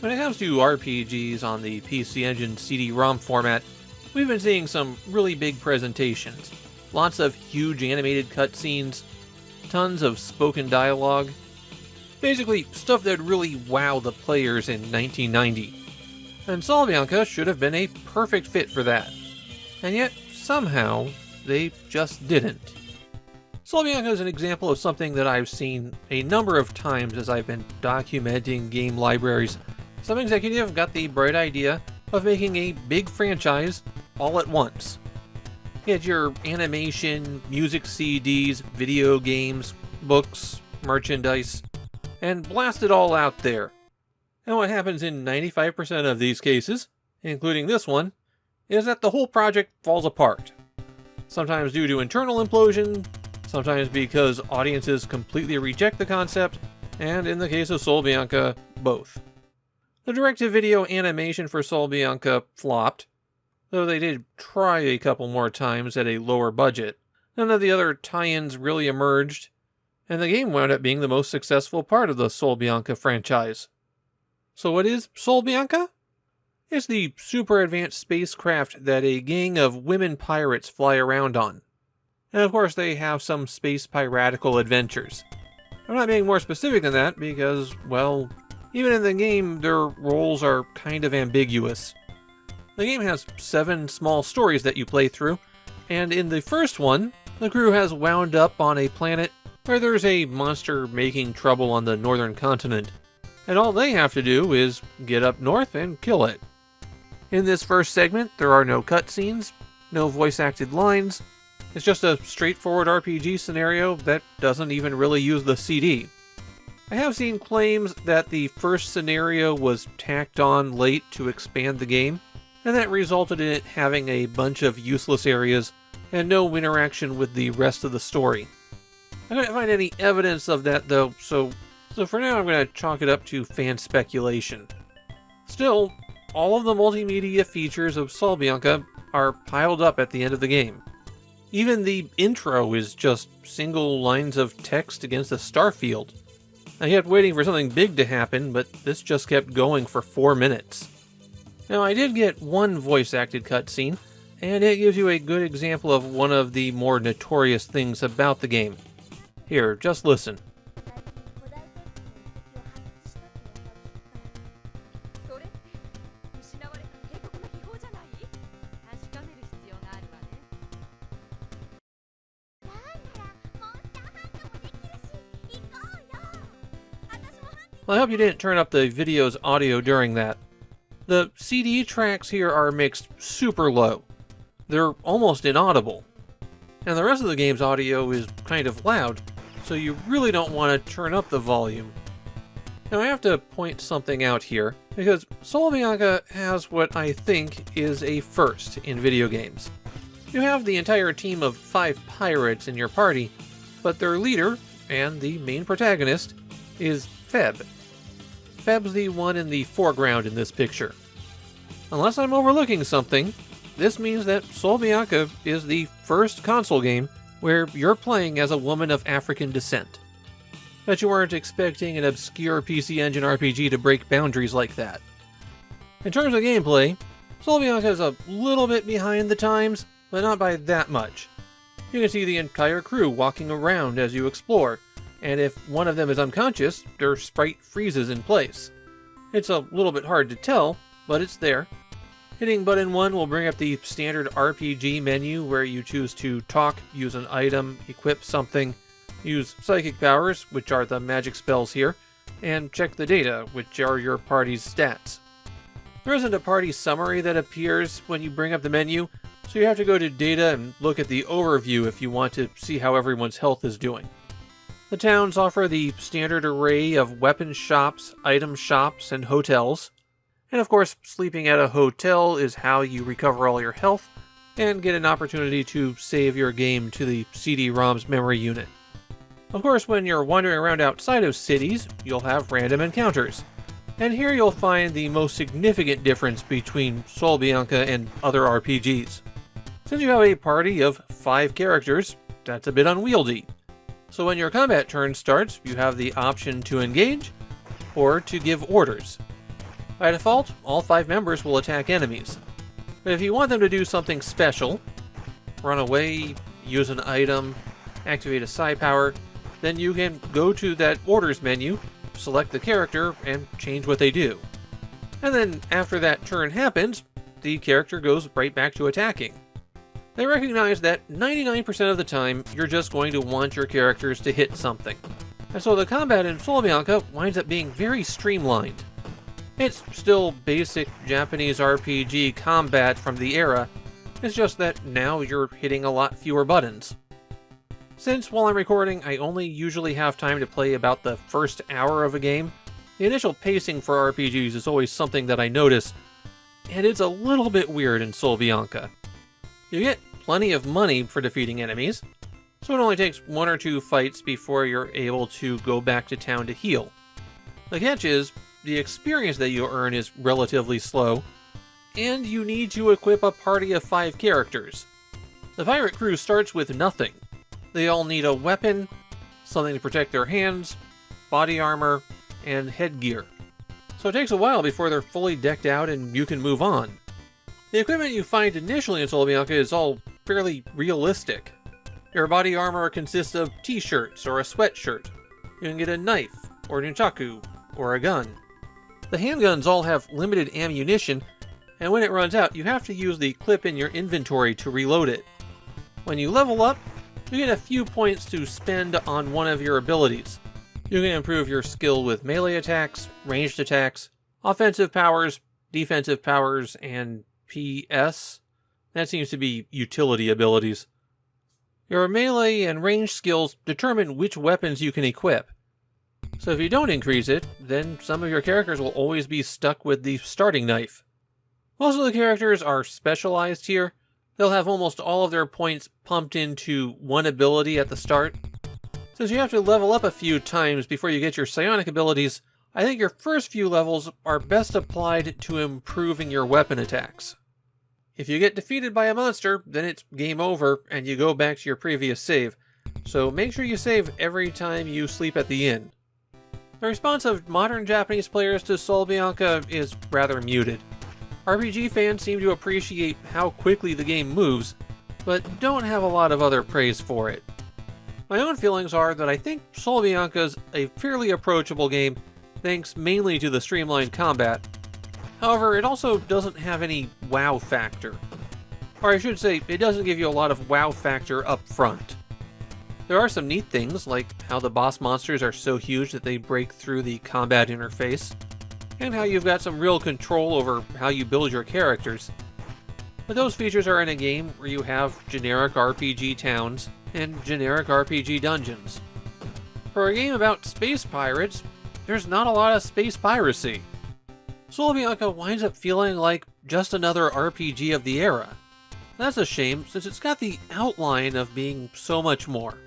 When it comes to RPGs on the PC Engine CD-ROM format, we've been seeing some really big presentations. Lots of huge animated cutscenes, tons of spoken dialogue. Basically, stuff that really wowed the players in 1990. And Bianca should have been a perfect fit for that. And yet, somehow, they just didn't. Bianca is an example of something that I've seen a number of times as I've been documenting game libraries. Some executive got the bright idea of making a big franchise all at once. Get your animation, music CDs, video games, books, merchandise, and blast it all out there. And what happens in 95% of these cases, including this one, is that the whole project falls apart. Sometimes due to internal implosion, sometimes because audiences completely reject the concept, and in the case of Bianca, both. The direct-to-video animation for Bianca flopped, though they did try a couple more times at a lower budget. None of the other tie-ins really emerged, and the game wound up being the most successful part of the Bianca franchise. So what is Bianca? It's the super advanced spacecraft that a gang of women pirates fly around on. And of course they have some space piratical adventures. I'm not being more specific than that because, well, even in the game their roles are kind of ambiguous. The game has 7 small stories that you play through, and in the first one, the crew has wound up on a planet where there's a monster making trouble on the northern continent, and all they have to do is get up north and kill it. In this first segment, there are no cutscenes, no voice-acted lines. It's just a straightforward RPG scenario that doesn't even really use the CD. I have seen claims that the first scenario was tacked on late to expand the game, and that resulted in it having a bunch of useless areas and no interaction with the rest of the story. I couldn't find any evidence of that though, so for now I'm going to chalk it up to fan speculation. Still, all of the multimedia features of Bianca are piled up at the end of the game. Even the intro is just single lines of text against a star field. I kept waiting for something big to happen, but this just kept going for 4 minutes. Now, I did get one voice-acted cutscene, and it gives you a good example of one of the more notorious things about the game. Here, just listen. Well, I hope you didn't turn up the video's audio during that. The CD tracks here are mixed super low. They're almost inaudible. And the rest of the game's audio is kind of loud, so you really don't want to turn up the volume. Now I have to point something out here, because Bianca has what I think is a first in video games. You have the entire team of 5 pirates in your party, but their leader, and the main protagonist, is Feb. Feb's the one in the foreground in this picture. Unless I'm overlooking something, this means that Bianca is the first console game where you're playing as a woman of African descent. Bet you weren't expecting an obscure PC Engine RPG to break boundaries like that. In terms of gameplay, Bianca is a little bit behind the times, but not by that much. You can see the entire crew walking around as you explore, and if one of them is unconscious, their sprite freezes in place. It's a little bit hard to tell, but it's there. Hitting button 1 will bring up the standard RPG menu where you choose to talk, use an item, equip something, use psychic powers, which are the magic spells here, and check the data, which are your party's stats. There isn't a party summary that appears when you bring up the menu, so you have to go to data and look at the overview if you want to see how everyone's health is doing. The towns offer the standard array of weapon shops, item shops, and hotels. And of course, sleeping at a hotel is how you recover all your health and get an opportunity to save your game to the CD-ROM's memory unit. Of course, when you're wandering around outside of cities, you'll have random encounters. And here you'll find the most significant difference between Bianca and other RPGs. Since you have a party of 5 characters, that's a bit unwieldy. So when your combat turn starts, you have the option to engage or to give orders. By default, all 5 members will attack enemies. But if you want them to do something special, run away, use an item, activate a psi power, then you can go to that orders menu, select the character, and change what they do. And then after that turn happens, the character goes right back to attacking. They recognize that 99% of the time, you're just going to want your characters to hit something. And so the combat in Soul Bianca winds up being very streamlined. It's still basic Japanese RPG combat from the era, it's just that now you're hitting a lot fewer buttons. Since while I'm recording, I only usually have time to play about the first hour of a game, the initial pacing for RPGs is always something that I notice, and it's a little bit weird in Soul Bianca. You get plenty of money for defeating enemies, so it only takes 1 or 2 fights before you're able to go back to town to heal. The catch is, the experience that you earn is relatively slow, and you need to equip a party of 5 characters. The pirate crew starts with nothing. They all need a weapon, something to protect their hands, body armor, and headgear. So it takes a while before they're fully decked out and you can move on. The equipment you find initially in Soul Bianca is all fairly realistic. Your body armor consists of t-shirts or a sweatshirt. You can get a knife, or nunchaku, or a gun. The handguns all have limited ammunition, and when it runs out, you have to use the clip in your inventory to reload it. When you level up, you get a few points to spend on one of your abilities. You can improve your skill with melee attacks, ranged attacks, offensive powers, defensive powers, and PS. That seems to be utility abilities. Your melee and ranged skills determine which weapons you can equip. So if you don't increase it, then some of your characters will always be stuck with the starting knife. Most of the characters are specialized here. They'll have almost all of their points pumped into one ability at the start. Since you have to level up a few times before you get your psionic abilities, I think your first few levels are best applied to improving your weapon attacks. If you get defeated by a monster, then it's game over and you go back to your previous save, so make sure you save every time you sleep at the inn. The response of modern Japanese players to Soul Bianca is rather muted. RPG fans seem to appreciate how quickly the game moves, but don't have a lot of other praise for it. My own feelings are that I think Soul Bianca's a fairly approachable game, thanks mainly to the streamlined combat. However, it also doesn't have any wow factor. Or I should say, it doesn't give you a lot of wow factor up front. There are some neat things, like how the boss monsters are so huge that they break through the combat interface, and how you've got some real control over how you build your characters. But those features are in a game where you have generic RPG towns and generic RPG dungeons. For a game about space pirates, there's not a lot of space piracy. Soul Bianca winds up feeling like just another RPG of the era. That's a shame, since it's got the outline of being so much more.